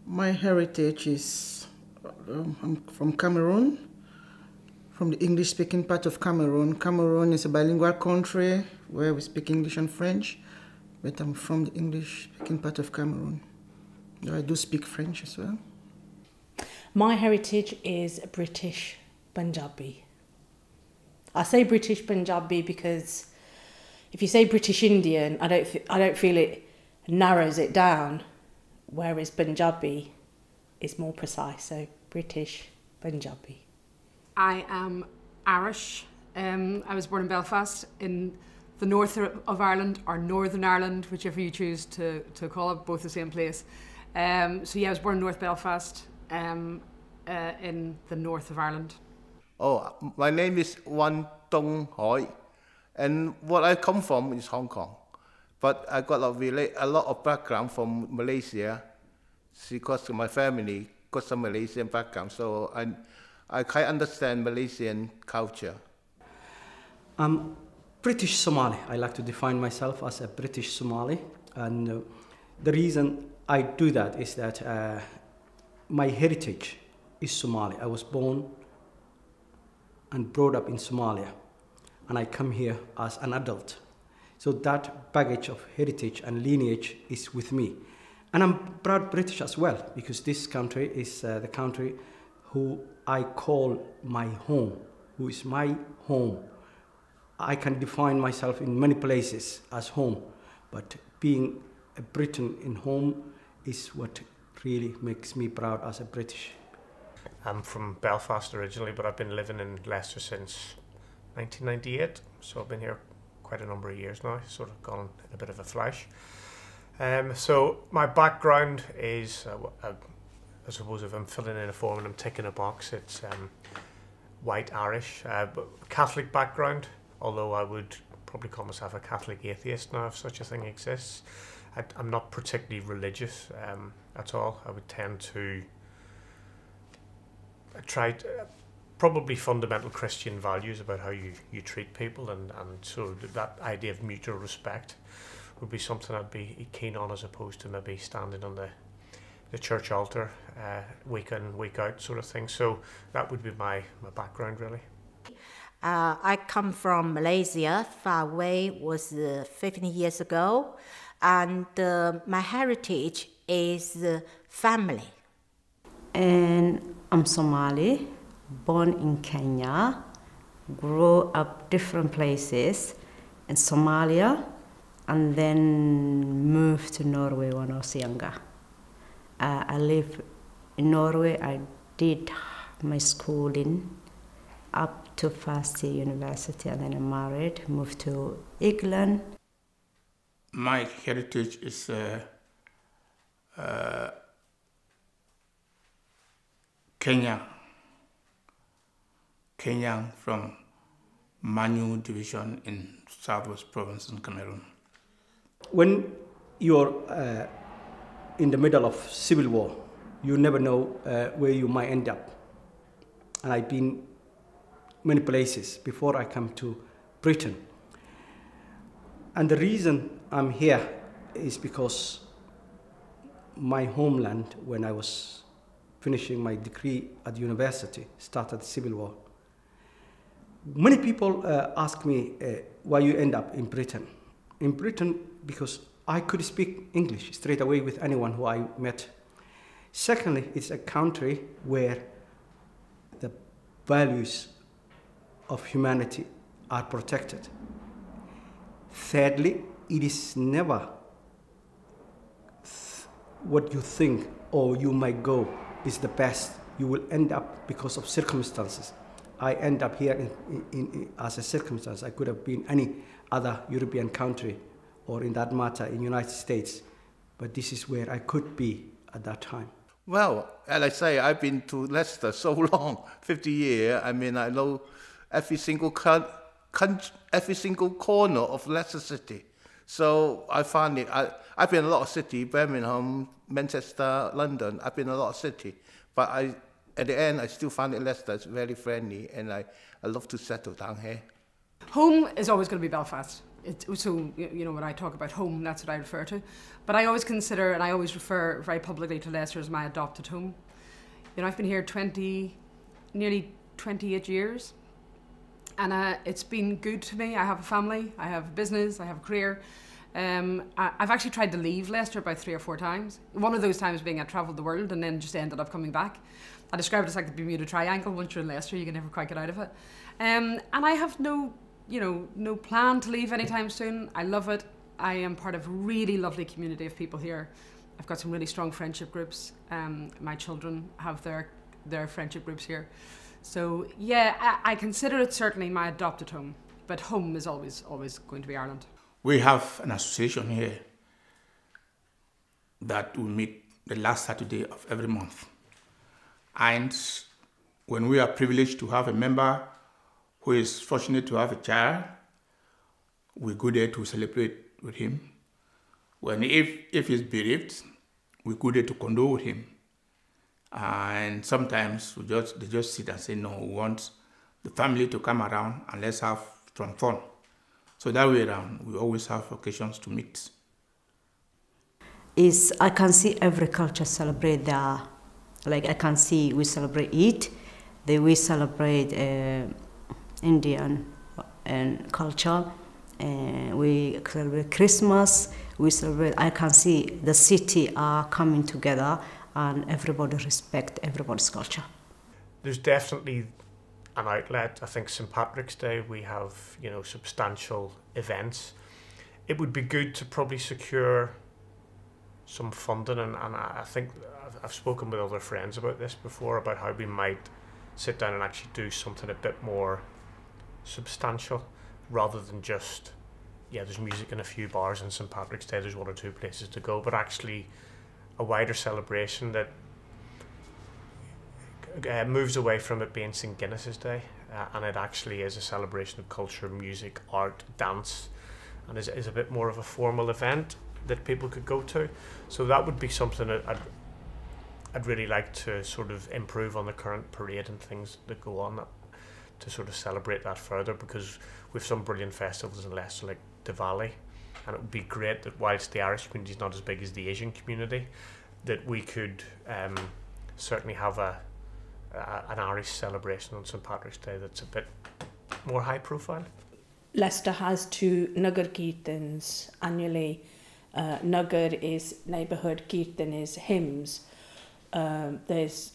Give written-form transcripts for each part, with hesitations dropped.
My heritage is, I'm from Cameroon, from the English-speaking part of Cameroon. Cameroon is a bilingual country where we speak English and French, but I'm from the English-speaking part of Cameroon. I do speak French as well. My heritage is British Punjabi. I say British Punjabi because if you say British Indian, I don't feel it narrows it down, whereas Punjabi is more precise. So British Punjabi. I am Irish. I was born in Belfast in the north of Ireland, or Northern Ireland, whichever you choose to call it, both the same place. So yeah, I was born in North Belfast, in the north of Ireland. Oh, my name is Wan Dong Hoi, and what I come from is Hong Kong. But I got a lot of background from Malaysia, because my family got some Malaysian background, so I quite understand Malaysian culture. I'm British Somali. I like to define myself as a British Somali, and the reason I do that is that my heritage is Somali. I was born and brought up in Somalia, and I come here as an adult. So that baggage of heritage and lineage is with me. And I'm proud British as well, because this country is the country who I call my home, who is my home. I can define myself in many places as home, but being a Briton in home is what really makes me proud as a British. I'm from Belfast originally, but I've been living in Leicester since 1998, so I've been here quite a number of years now, sort of gone in a bit of a flash. So my background is, I suppose if I'm filling in a form and I'm ticking a box, it's white Irish, Catholic background, although I would probably call myself a Catholic atheist now if such a thing exists. I'm not particularly religious at all. I would tend to try probably fundamental Christian values about how you treat people, and so that idea of mutual respect would be something I'd be keen on, as opposed to maybe standing on the church altar week in, week out sort of thing. So that would be my background really. I come from Malaysia. Far away was 15 years ago, and my heritage is family. And I'm Somali, born in Kenya, grew up different places in Somalia, and then moved to Norway when I was younger. I lived in Norway. I did my schooling up to first year university, and then I married, moved to England. My heritage is Kenyan from Manu division in Southwest Province in Cameroon. When you're in the middle of civil war, you never know where you might end up. And I've been many places before I come to Britain. And the reason I'm here is because my homeland, when I was finishing my degree at university, started the civil war. Many people ask me why you end up in Britain. In Britain, because I could speak English straight away with anyone who I met. Secondly, it's a country where the values of humanity are protected. Thirdly, it is never what you think or you might go is the best. You will end up because of circumstances. I end up here as a circumstance. I could have been any other European country, or in that matter, in the United States. But this is where I could be at that time. Well, as I say, I've been to Leicester so long, 50 years. I mean, I know every single corner of Leicester City. So I find it, I've been in a lot of cities, Birmingham, Manchester, London. I've been in a lot of cities. But at the end, I still find it Leicester is very friendly, and I love to settle down here. Home is always going to be Belfast. so you know, when I talk about home, that's what I refer to. But I always consider, and I always refer very publicly to Leicester as my adopted home. You know, I've been here nearly 28 years, and it's been good to me. I have a family, I have a business, I have a career. I've actually tried to leave Leicester about 3 or 4 times. One of those times being I travelled the world and then just ended up coming back. I describe it as like the Bermuda Triangle. Once you're in Leicester, you can never quite get out of it. And I have no plan to leave anytime soon. I love it. I am part of a really lovely community of people here. I've got some really strong friendship groups. My children have their friendship groups here. So yeah, I consider it certainly my adopted home, but home is always going to be Ireland. We have an association here that we meet the last Saturday of every month. And when we are privileged to have a member who is fortunate to have a child, we go there to celebrate with him. If he's bereaved, we go there to condole with him. And sometimes they just sit and say, no, we want the family to come around and let's have some fun. So that way around, we always have occasions to meet. I can see every culture celebrate their, like I can see we celebrate Eid, we celebrate Indian and culture, and we celebrate Christmas, I can see the city are coming together and everybody respect everybody's culture. There's definitely an outlet. I think St. Patrick's Day, we have, you know, substantial events. It would be good to probably secure some funding, and I think I've spoken with other friends about this before, about how we might sit down and actually do something a bit more substantial, rather than just, yeah, there's music in a few bars on St. Patrick's Day, there's 1 or 2 places to go, but actually a wider celebration that moves away from it being St. Guinness's Day, and it actually is a celebration of culture, music, art, dance, and is a bit more of a formal event that people could go to. So that would be something that I'd really like to sort of improve on the current parade and things that go on, to sort of celebrate that further, because we've some brilliant festivals in Leicester like Diwali, and it would be great that whilst the Irish community is not as big as the Asian community, that we could certainly have an Irish celebration on St. Patrick's Day that's a bit more high profile. Leicester has 2 Nagar Kirtans annually. Nagar is neighbourhood, Kirtan is hymns. There's,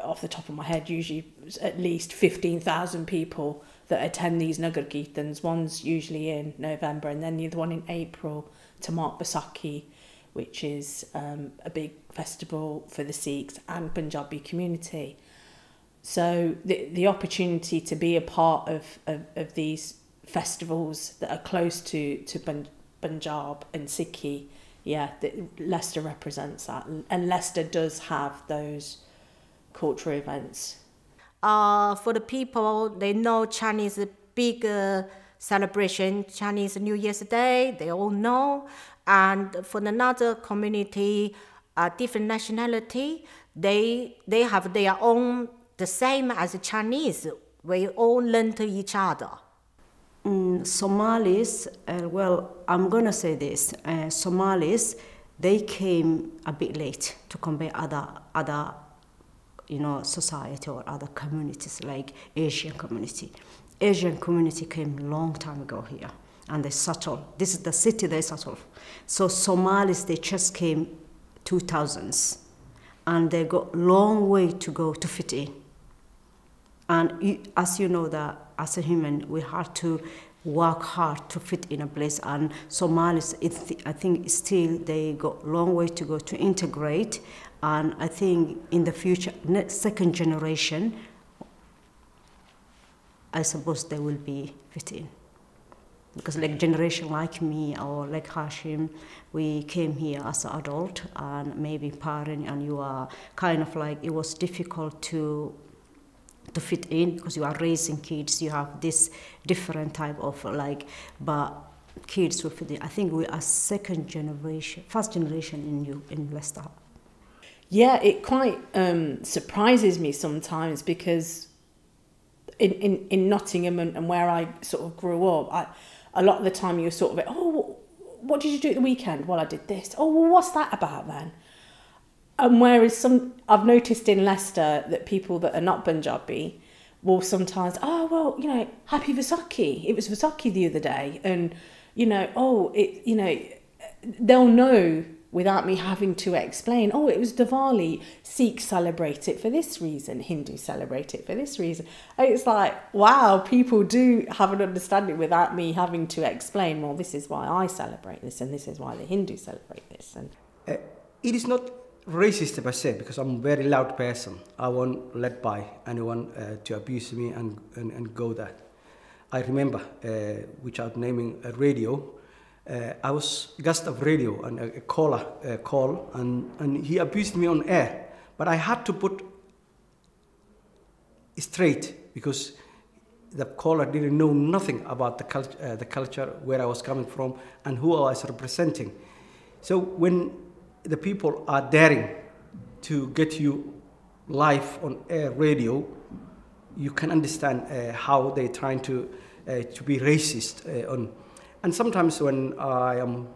off the top of my head, usually at least 15,000 people that attend these Nagar Kirtans. One's usually in November, and then the other one in April to mark Baisakhi, which is a big festival for the Sikhs and Punjabi community. So the opportunity to be a part of these festivals that are close to Punjab and Sikhi, yeah, Leicester represents that, and Leicester does have those cultural events. For the people, they know Chinese big celebration, Chinese New Year's Day, they all know. And for another community, different nationality, they have their own, the same as the Chinese. We all learn to each other. Somalis, well, I'm going to say this. Somalis, they came a bit late to compare other society or other communities like Asian community. Asian community came a long time ago here, and they settled. This is the city they settled. So Somalis, they just came 2000s, and they got long way to go to fit in. And as you know that as a human, we have to work hard to fit in a place. And Somalis, I think still they got long way to go to integrate. And I think in the future, second generation, I suppose they will be fit in. Because like generation like me or like Hashim, we came here as an adult and maybe parent, and you are kind of like, it was difficult to fit in because you are raising kids, you have this different type of like, but kids will fit in. I think we are second generation, first generation in Leicester. Yeah, it quite surprises me sometimes because in Nottingham and where I sort of grew up, a lot of the time you're sort of, oh, what did you do at the weekend? Well, I did this. Oh, well, what's that about then? And whereas I've noticed in Leicester that people that are not Punjabi will sometimes, oh, well, you know, happy Vaisakhi. It was Vaisakhi the other day. And, you know, they'll know without me having to explain, oh, it was Diwali. Sikhs celebrate it for this reason. Hindus celebrate it for this reason. And it's like, wow, people do have an understanding without me having to explain, well, this is why I celebrate this and this is why the Hindus celebrate this. And it is not racist per se, because I'm a very loud person. I won't let by anyone to abuse me and go that. I remember, without naming a radio, I was guest of radio and a caller call, and he abused me on air. But I had to put straight because the caller didn't know nothing about the culture, where I was coming from, and who I was representing. So when the people are daring to get you live on air radio, you can understand how they're trying to be racist on. And sometimes when I am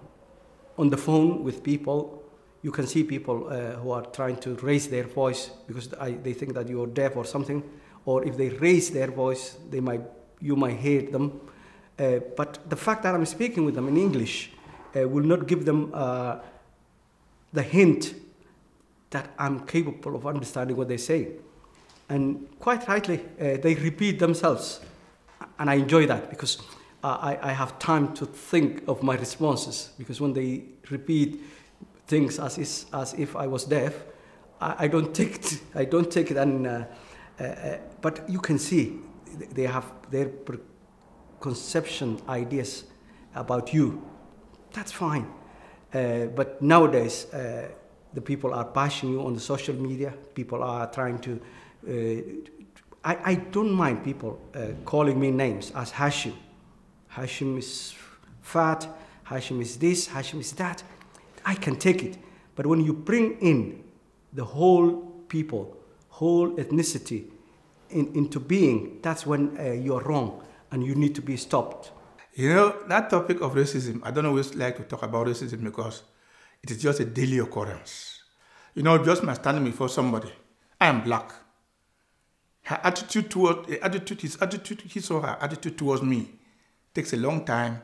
on the phone with people, you can see people who are trying to raise their voice because they think that you're deaf or something, or if they raise their voice, you might hear them. But the fact that I'm speaking with them in English will not give them the hint that I'm capable of understanding what they're saying. And quite rightly, they repeat themselves. And I enjoy that because I have time to think of my responses, because when they repeat things as if I was deaf, I don't take it. And but you can see they have their preconception ideas about you. That's fine. But nowadays, the people are bashing you on the social media. People are trying to. I don't mind people calling me names as Hashim. Hashim is fat, Hashim is this, Hashim is that. I can take it. But when you bring in the whole people, whole ethnicity into being, that's when you're wrong and you need to be stopped. You know, that topic of racism, I don't always like to talk about racism because it is just a daily occurrence. You know, just my standing before somebody, I am black. His attitude, his or her attitude towards me takes a long time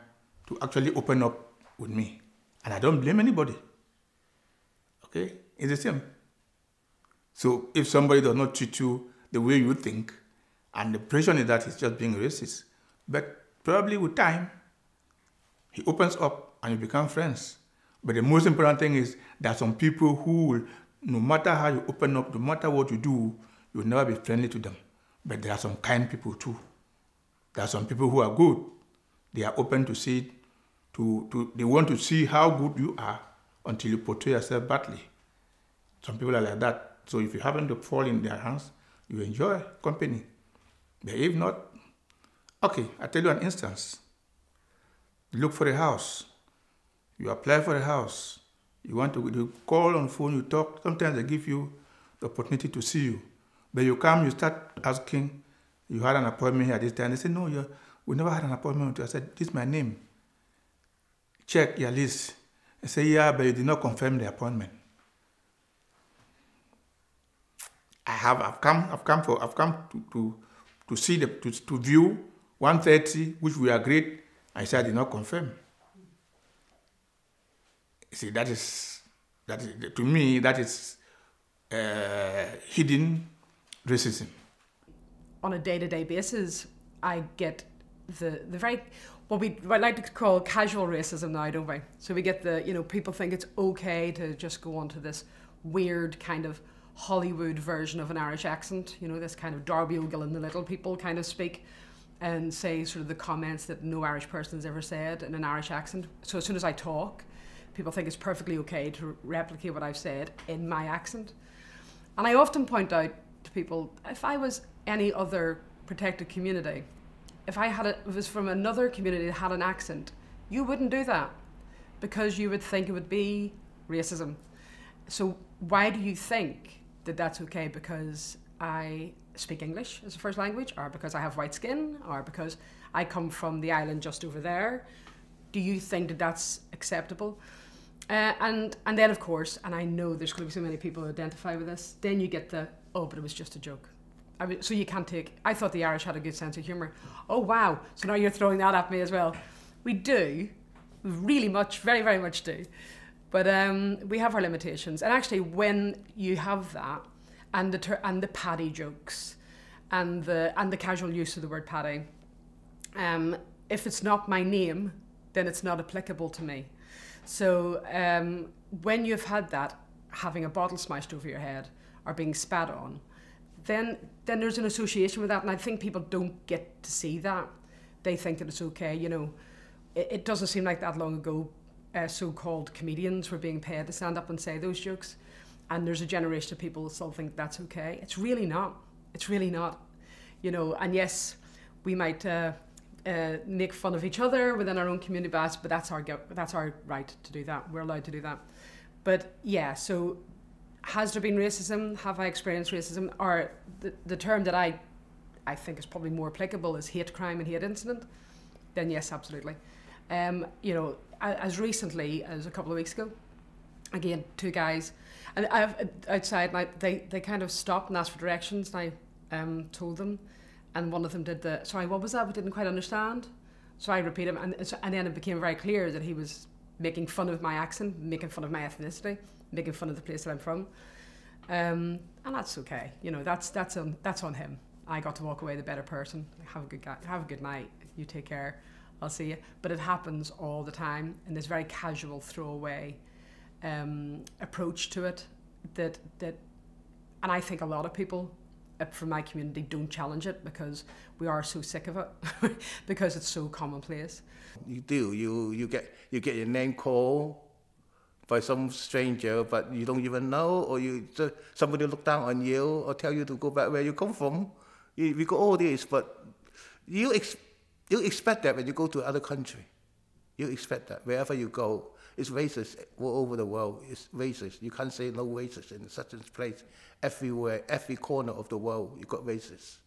to actually open up with me. And I don't blame anybody. Okay? It's the same. So if somebody does not treat you the way you think, and the impression is that he's just being racist, but probably with time, he opens up and you become friends. But the most important thing is there are some people who will, no matter how you open up, no matter what you do, you'll never be friendly to them. But there are some kind people too. There are some people who are good. They are open to see, they want to see how good you are until you portray yourself badly. Some people are like that. So if you happen to fall in their hands, you enjoy company. But if not, okay, I'll tell you an instance. You look for a house. You apply for a house. You call on phone, you talk. Sometimes they give you the opportunity to see you. But you come, you start asking, you had an appointment here at this time. They say, no, we never had an appointment. I said, this is my name. Check your list. I say, yeah, but you did not confirm the appointment. I've come to see to view 1:30, which we agreed. I said I did not confirm. You see, that is to me that is hidden racism. On a day-to-day basis, I get the very, what we like to call casual racism now, don't we? So we get people think it's okay to just go on to this weird kind of Hollywood version of an Irish accent, this kind of Darby O'Gill and the Little People kind of speak and say sort of the comments that no Irish person's ever said in an Irish accent. So as soon as I talk, people think it's perfectly okay to replicate what I've said in my accent. And I often point out to people, if I was any other protected community, if it was from another community that had an accent, you wouldn't do that because you would think it would be racism. So why do you think that that's okay? Because I speak English as a first language, or because I have white skin, or because I come from the island just over there? Do you think that that's acceptable? And then, of course, and I know there's going to be so many people who identify with this, then you get the, oh, but it was just a joke. So you can't take, I thought the Irish had a good sense of humour. Oh, wow, so now you're throwing that at me as well. We do, we really much, very, very much do. But we have our limitations. And actually, when you have that, and the paddy jokes, and the casual use of the word paddy, if it's not my name, then it's not applicable to me. So when you've had that, having a bottle smashed over your head or being spat on, then there's an association with that, and I think people don't get to see that. They think that it's okay, you know. It doesn't seem like that long ago so-called comedians were being paid to stand up and say those jokes, and there's a generation of people who still think that's okay. It's really not. It's really not. You know, and yes, we might make fun of each other within our own community, but that's our right to do that. We're allowed to do that. But yeah, so has there been racism? Have I experienced racism? Or the term that I think is probably more applicable is hate crime and hate incident. Then yes, absolutely. You know, as recently as a couple of weeks ago, again, two guys, and I've outside, and they kind of stopped and asked for directions, and I told them, and one of them did the, sorry, what was that? We didn't quite understand. So I repeated him, and then it became very clear that he was making fun of my accent, making fun of my ethnicity, making fun of the place that I'm from, and that's okay. You know, that's on him. I got to walk away the better person. Have a good night. You take care. I'll see you. But it happens all the time in this very casual throwaway approach to it. That, and I think a lot of people from my community don't challenge it because we are so sick of it, because it's so commonplace. You do. You get your name called by some stranger, but you don't even know, or somebody look down on you or tell you to go back where you come from. We got all this, but you expect that when you go to another country. You expect that wherever you go, it's racist all over the world. It's racist. You can't say no racist in such a place. Everywhere, every corner of the world, you got racists.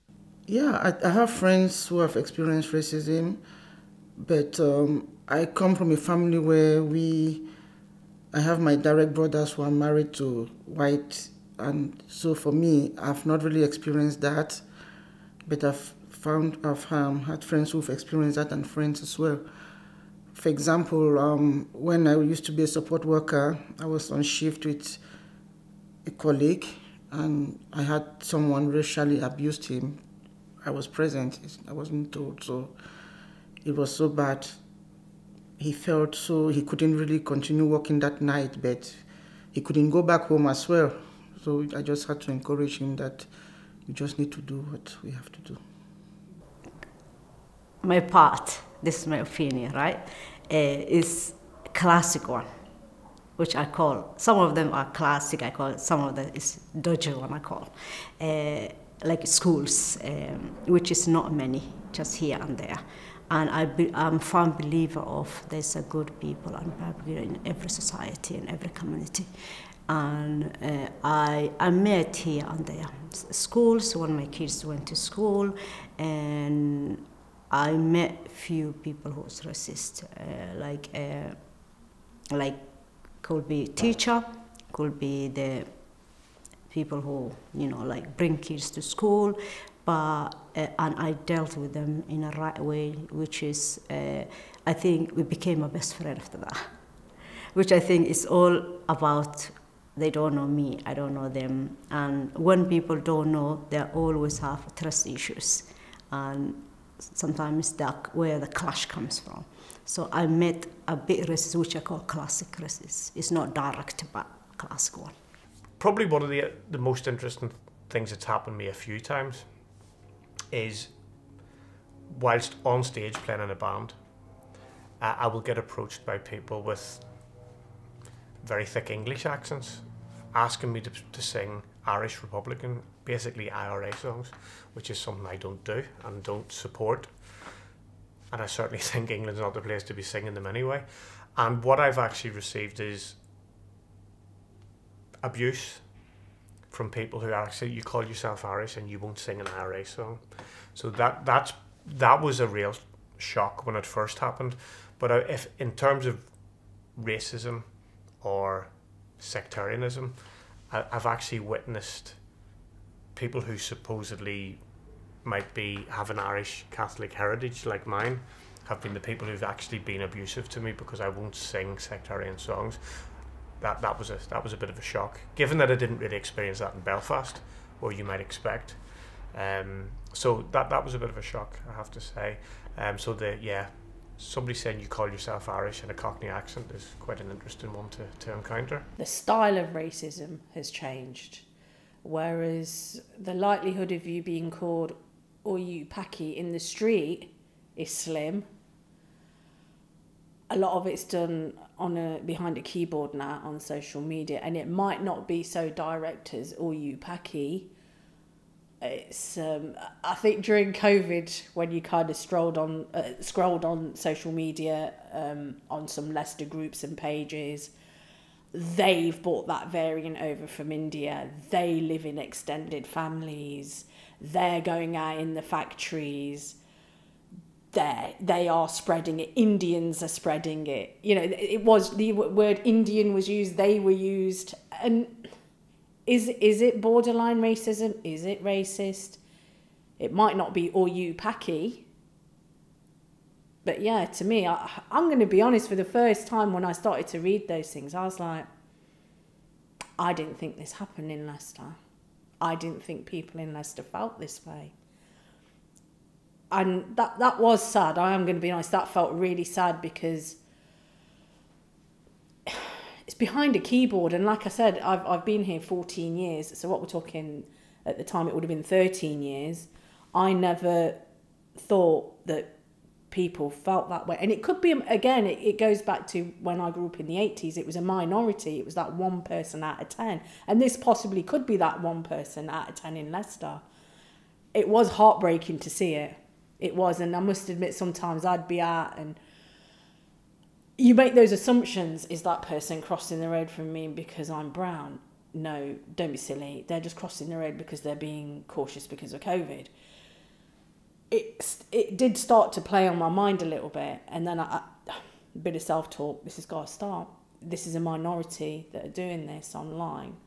Yeah, I have friends who have experienced racism, but I come from a family where I have my direct brothers who are married to white, and so for me, I've not really experienced that, but I've had friends who've experienced that, and friends as well. For example, when I used to be a support worker, I was on shift with a colleague, and I had someone racially abused him. I was present. I wasn't told, so it was so bad. He felt so he couldn't really continue working that night, but he couldn't go back home as well. So I just had to encourage him that we just need to do what we have to do. My part, this is my opinion, right, is classic one, which I call, some of them are classic, I call, some of them is dodgy one, I call. Like schools, which is not many, just here and there. And I'm a firm believer of there's a good people and bad people in every society and every community. And I met here and there. Schools, when my kids went to school, and I met few people who was racist, like could be teacher, could be the people who, you know, like bring kids to school, but and I dealt with them in a right way, which is, I think we became a best friend after that, which I think is all about, they don't know me, I don't know them, and when people don't know, they always have trust issues, and sometimes that's where the clash comes from. So I met a bit racist, which I call classic racist. It's not direct, but classic one. Probably one of the most interesting things that's happened to me a few times is whilst on stage playing in a band, I will get approached by people with very thick English accents asking me to sing Irish Republican, basically IRA songs, which is something I don't do and don't support. And I certainly think England's not the place to be singing them anyway. And what I've actually received is abuse, from people who actually, you call yourself Irish and you won't sing an IRA song. So that was a real shock when it first happened. But if in terms of racism or sectarianism, I've actually witnessed people who supposedly might have an Irish Catholic heritage like mine have been the people who've actually been abusive to me because I won't sing sectarian songs. That was a bit of a shock, given that I didn't really experience that in Belfast, or you might expect. So that was a bit of a shock, I have to say. Somebody saying you call yourself Irish in a Cockney accent is quite an interesting one to encounter. The style of racism has changed, whereas the likelihood of you being called or you Paki in the street is slim. A lot of it's done behind a keyboard now on social media, and it might not be so direct as "or you Paki." It's I think during COVID, when you kind of scrolled on social media on some Leicester groups and pages, they've brought that variant over from India. They live in extended families. They're going out in the factories. They are spreading it. Indians are spreading it. You know, it was the word Indian was used. They were used. And is it borderline racism? Is it racist? It might not be "or you Paki." But yeah, to me, I'm going to be honest. For the first time, when I started to read those things, I was like, I didn't think this happened in Leicester. I didn't think people in Leicester felt this way. And that was sad. I am going to be honest. That felt really sad because it's behind a keyboard. And like I said, I've been here 14 years. So what we're talking, at the time it would have been 13 years. I never thought that people felt that way. And it could be, again, it goes back to when I grew up in the 80s. It was a minority. It was that one person out of 10. And this possibly could be that one person out of 10 in Leicester. It was heartbreaking to see it. It was, and I must admit sometimes I'd be out and you make those assumptions. Is that person crossing the road from me because I'm brown? No, don't be silly. They're just crossing the road because they're being cautious because of COVID. It did start to play on my mind a little bit, and then a bit of self-talk. This has got to start. This is a minority that are doing this online.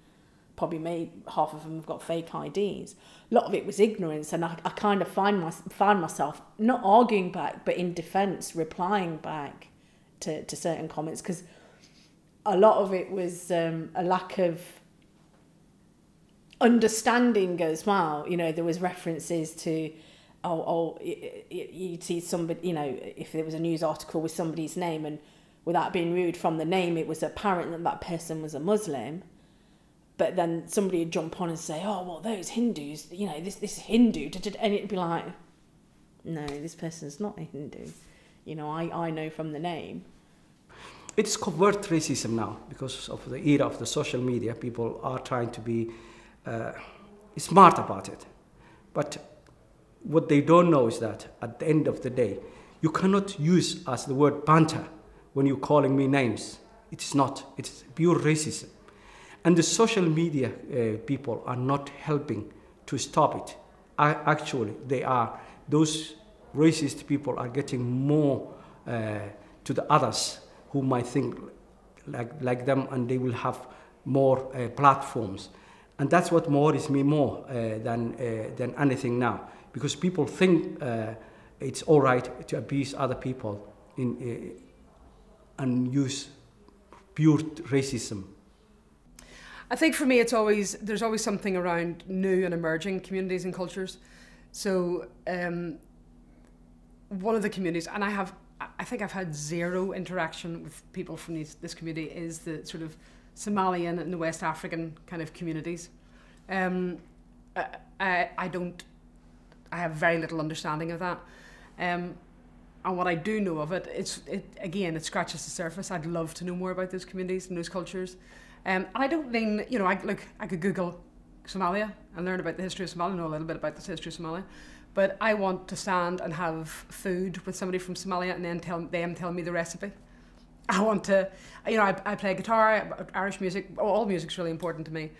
Probably half of them have got fake IDs. A lot of it was ignorance, and I kind of found myself not arguing back, but in defence, replying back to certain comments, because a lot of it was a lack of understanding as well. You know, there was references to, you'd see somebody, you know, if there was a news article with somebody's name, and without being rude, from the name, it was apparent that that person was a Muslim. But then somebody would jump on and say, oh, well, those Hindus, you know, this Hindu, and it'd be like, no, this person's not a Hindu. You know, I know from the name. It's covert racism now because of the era of the social media. People are trying to be smart about it. But what they don't know is that at the end of the day, you cannot use as the word banter when you're calling me names. It's not. It's pure racism. And the social media people are not helping to stop it. Actually, they are. Those racist people are getting more to the others who might think like them, and they will have more platforms. And that's what worries me more than anything now, because people think it's all right to abuse other people and use pure racism. I think for me, there's always something around new and emerging communities and cultures. So one of the communities, and I think I've had zero interaction with people from this community, is the sort of Somalian and the West African kind of communities. I have very little understanding of that. And what I do know of it, it scratches the surface. I'd love to know more about those communities and those cultures. I don't mean, you know, I could Google Somalia and learn about the history of Somalia, know a little bit about the history of Somalia, but I want to stand and have food with somebody from Somalia and then tell me the recipe. I want to, you know, I play guitar, Irish music, all music's really important to me.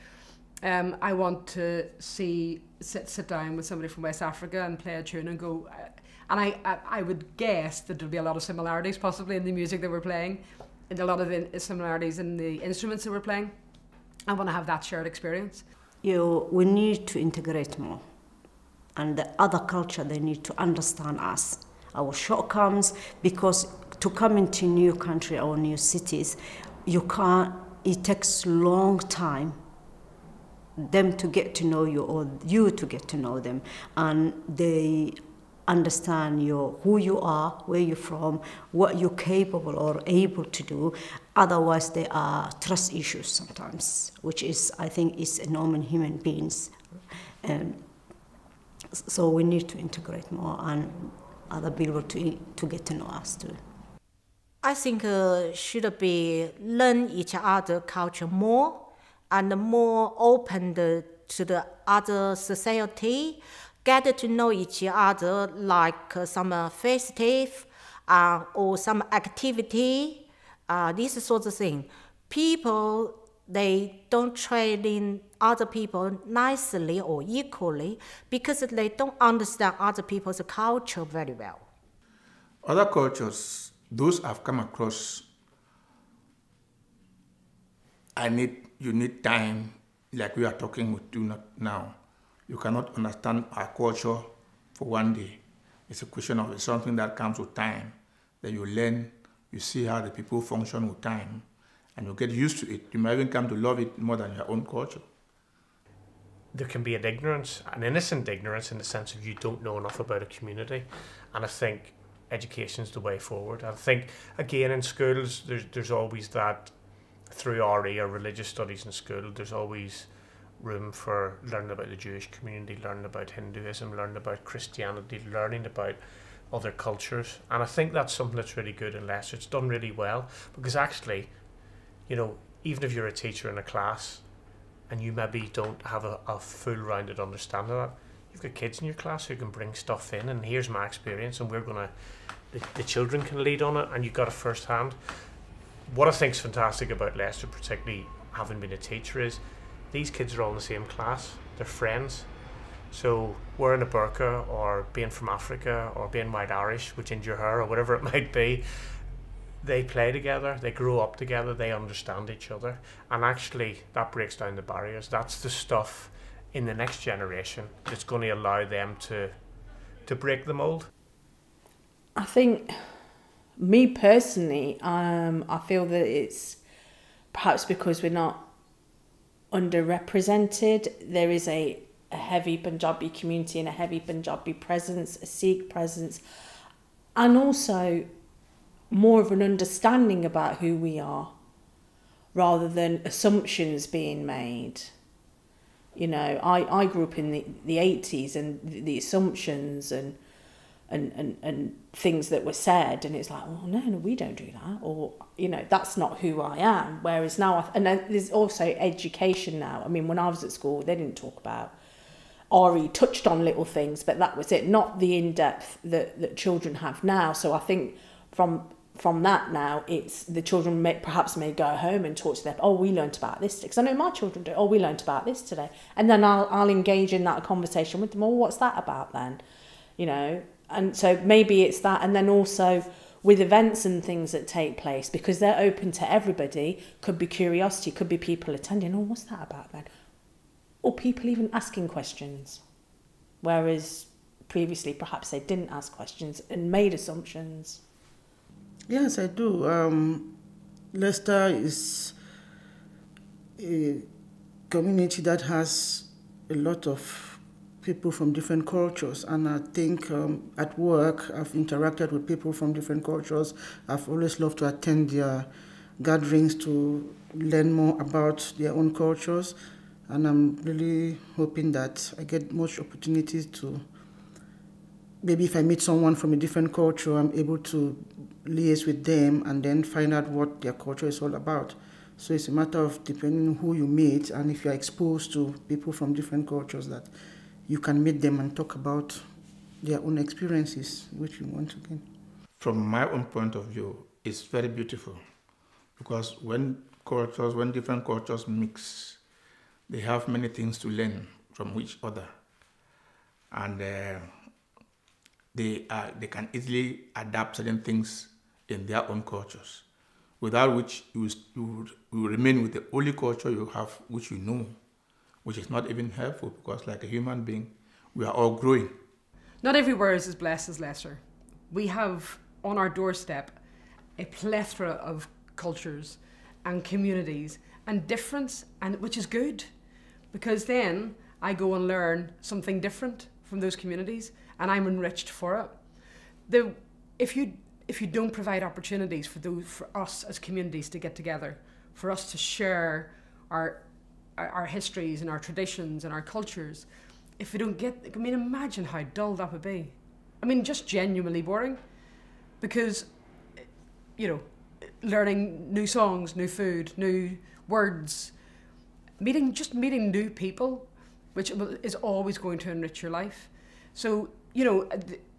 I want to sit down with somebody from West Africa and play a tune and go, and I would guess that there'll be a lot of similarities possibly in the music that we're playing, and a lot of the similarities in the instruments that we're playing. I want to have that shared experience. We need to integrate more, and the other culture, they need to understand us, our shortcomings, because to come into new country or new cities, it takes long time them to get to know you or you to get to know them, and they understand who you are, where you're from, what you're capable or able to do. Otherwise, there are trust issues sometimes, which is, I think, is a normal human beings. So we need to integrate more and other people to get to know us too. I think should be learn each other culture more and more open to the other society, get to know each other like some festive or some activity, this sort of thing. People, they don't treat in other people nicely or equally because they don't understand other people's culture very well. Other cultures, those I've come across, you need time, like we are talking with you now. You cannot understand our culture for one day. It's a question of something that comes with time. Then you learn, you see how the people function with time, and you get used to it. You might even come to love it more than your own culture. There can be an innocent ignorance in the sense of you don't know enough about a community, and I think education is the way forward. I think, again, in schools, there's always that, through RE or religious studies in school, there's always room for learning about the Jewish community, learning about Hinduism, learning about Christianity, learning about other cultures. And I think that's something that's really good in Leicester. It's done really well because actually, even if you're a teacher in a class and you maybe don't have a full rounded understanding of that, you've got kids in your class who can bring stuff in, and here's my experience, and the children can lead on it, and you've got it first hand. What I think is fantastic about Leicester, particularly having been a teacher, is these kids are all in the same class. They're friends. So wearing a burqa or being from Africa or being white Irish, which ginger hair or whatever it might be, they play together, they grow up together, they understand each other. And actually that breaks down the barriers. That's the stuff in the next generation that's going to allow them to break the mould. I think, me personally, I feel that it's perhaps because we're not underrepresented. There is a heavy Punjabi community and a heavy Punjabi presence, a Sikh presence, and also more of an understanding about who we are rather than assumptions being made. I grew up in the 80s, and the assumptions and things that were said, and it's like, oh no, we don't do that, or that's not who I am. Whereas now, and there's also education now. I mean, when I was at school, they didn't talk about RE, touched on little things, but that was it, not the in-depth that children have now. So I think from that now, it's the children may go home and talk to them. Oh, we learnt about this today, because I know my children do. Oh, we learnt about this today, and then I'll engage in that conversation with them. Oh, what's that about then? And so maybe it's that, and then also with events and things that take place, because they're open to everybody, could be curiosity, could be people attending, oh, what's that about then? Or people even asking questions, whereas previously perhaps they didn't ask questions and made assumptions. Yes, I do. Leicester is a community that has a lot of people from different cultures, and I think at work I've interacted with people from different cultures. I've always loved to attend their gatherings to learn more about their own cultures, and I'm really hoping that I get much opportunities to, maybe if I meet someone from a different culture, I'm able to liaise with them and then find out what their culture is all about. So it's a matter of, depending on who you meet, and if you're exposed to people from different cultures, that you can meet them and talk about their own experiences, which you want to gain. From my own point of view, it's very beautiful, because when different cultures mix, they have many things to learn from each other, and they can easily adapt certain things in their own cultures, without which you will remain with the only culture you have, which you know, which is not even helpful, because like a human being, we are all growing. Not everywhere is as blessed as Leicester. We have on our doorstep a plethora of cultures and communities and difference, and which is good, because then I go and learn something different from those communities, and I'm enriched for it. If you don't provide opportunities for us as communities to get together, for us to share our histories and our traditions and our cultures, if we don't get, I mean, imagine how dull that would be. I mean, just genuinely boring, because, you know, learning new songs, new food, new words, meeting new people, which is always going to enrich your life. So, you know,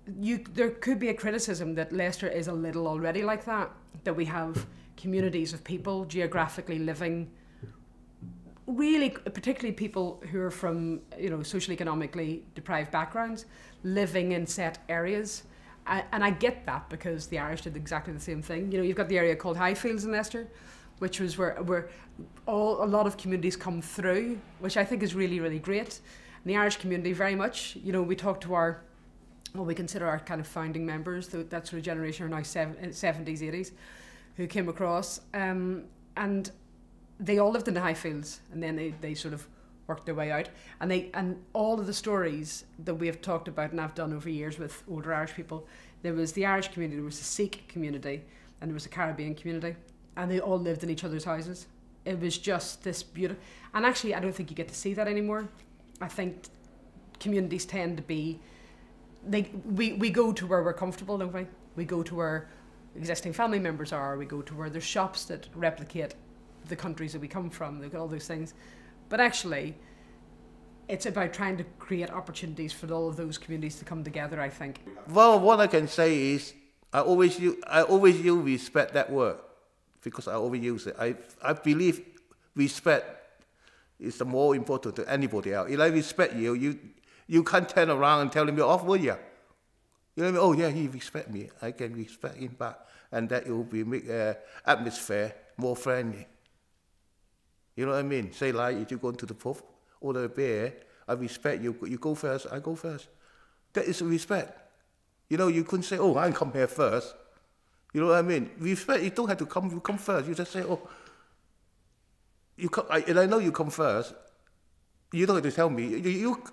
there could be a criticism that Leicester is a little already like that we have communities of people geographically living, really, particularly people who are from, you know, socially economically deprived backgrounds, living in set areas. And I get that, because the Irish did exactly the same thing. You know, you've got the area called Highfields in Leicester, which was where a lot of communities come through, which I think is really, really great. And the Irish community very much, you know, we talk to what we consider our kind of founding members, that sort of generation are now 70s, 80s, who came across, and they all lived in the Highfields, and then they sort of worked their way out, and all of the stories that we have talked about and I've done over years with older Irish people, there was the Irish community, there was the Sikh community, and there was a Caribbean community, and they all lived in each other's houses. It was just this beautiful, and actually I don't think you get to see that anymore. I think communities tend to be, we go to where we're comfortable, don't we? We go to where existing family members are, we go to where there's shops that replicate the countries that we come from, they've got all those things. But actually, it's about trying to create opportunities for all of those communities to come together, I think. Well, what I can say is, I always use respect, that word, because I always use it. I believe respect is the more important to anybody else. If I respect you can't turn around and tell him you're off, will you? You know what I mean? Oh yeah, he respect me. I can respect him back, and that will be make atmosphere more friendly. You know what I mean? Say like, if you go into the pub, order a beer, I respect you. You go first, I go first. That is respect. You know, you couldn't say, oh, I come here first. You know what I mean? Respect, you don't have to come, you come first. You just say, oh, you come, and I know you come first. You don't have to tell me,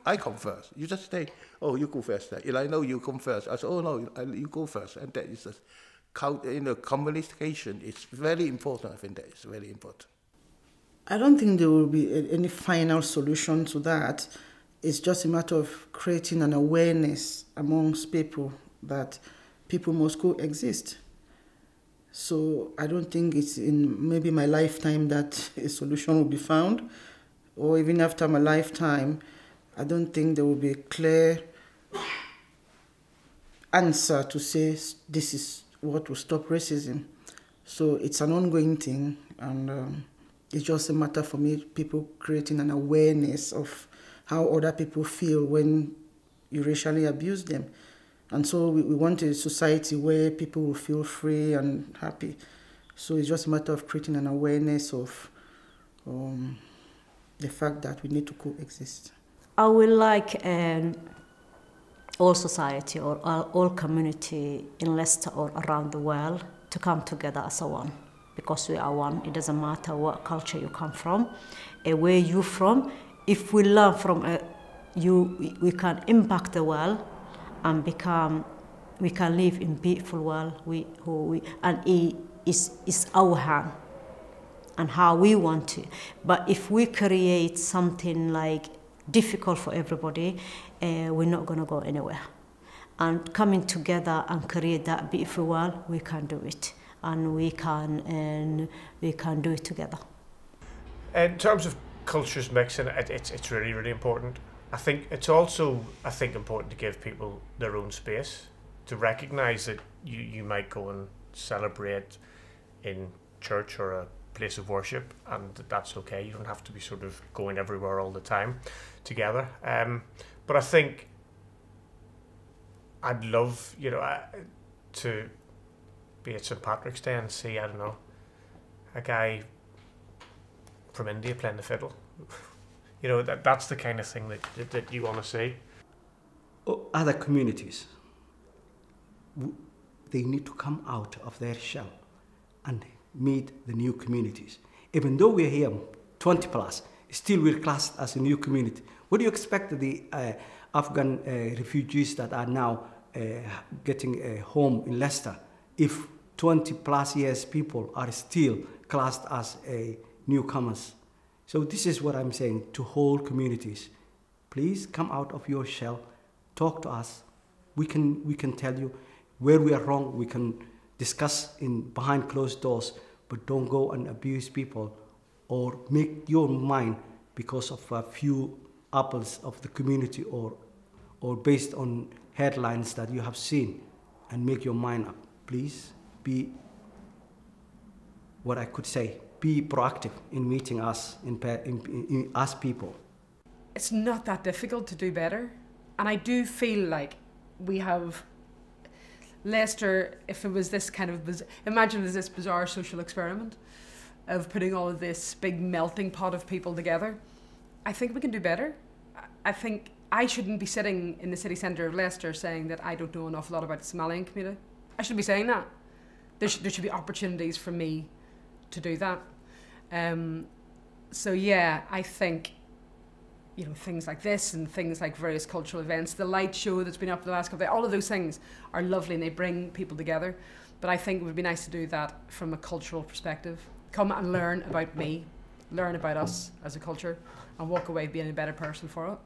I come first. You just say, oh, you go first. And I know you come first. I say, oh, no, you go first. And that is just, communication. It's very important. I think that is very important. I don't think there will be any final solution to that. It's just a matter of creating an awareness amongst people that people must coexist. So I don't think it's in maybe my lifetime that a solution will be found, or even after my lifetime, I don't think there will be a clear answer to say this is what will stop racism. So it's an ongoing thing, and it's just a matter for me, people creating an awareness of how other people feel when you racially abuse them. And so we want a society where people will feel free and happy. So it's just a matter of creating an awareness of the fact that we need to coexist. I would like all society or all community in Leicester or around the world to come together as a one. Because we are one, it doesn't matter what culture you come from, where you're from. If we learn from you, we can impact the world and we can live in beautiful world. And it is our hand and how we want to. But if we create something like difficult for everybody, we're not going to go anywhere. And coming together and create that beautiful world, we can do it. And we can do it together. In terms of cultures mixing, it's really, really important. I think it's also, important to give people their own space, to recognise that you might go and celebrate in church or a place of worship, and that's okay. You don't have to be sort of going everywhere all the time together. But I think I'd love, to be at St. Patrick's Day and see, I don't know, a guy from India playing the fiddle. That's the kind of thing that you want to see. Other communities, they need to come out of their shell and meet the new communities. Even though we're here 20 plus, still we're classed as a new community. What do you expect the Afghan refugees that are now getting a home in Leicester if 20 plus years people are still classed as newcomers? So this is what I'm saying to whole communities. Please come out of your shell, talk to us. We can tell you where we are wrong. We can discuss behind closed doors, but don't go and abuse people or make your mind because of a few apples of the community or based on headlines that you have seen, and make your mind up. Please be, what I could say, be proactive in meeting us, in us people. It's not that difficult to do better. And I do feel like we have Leicester, if it was this kind of, imagine this bizarre social experiment of putting all of this big melting pot of people together. I think we can do better. I think I shouldn't be sitting in the city centre of Leicester saying that I don't know an awful lot about the Somalian community. I should be saying that. There should be opportunities for me to do that. So yeah, I think, things like this and things like various cultural events, the light show that's been up the last couple of days, all of those things are lovely and they bring people together. But I think it would be nice to do that from a cultural perspective. Come and learn about me, learn about us as a culture, and walk away being a better person for it.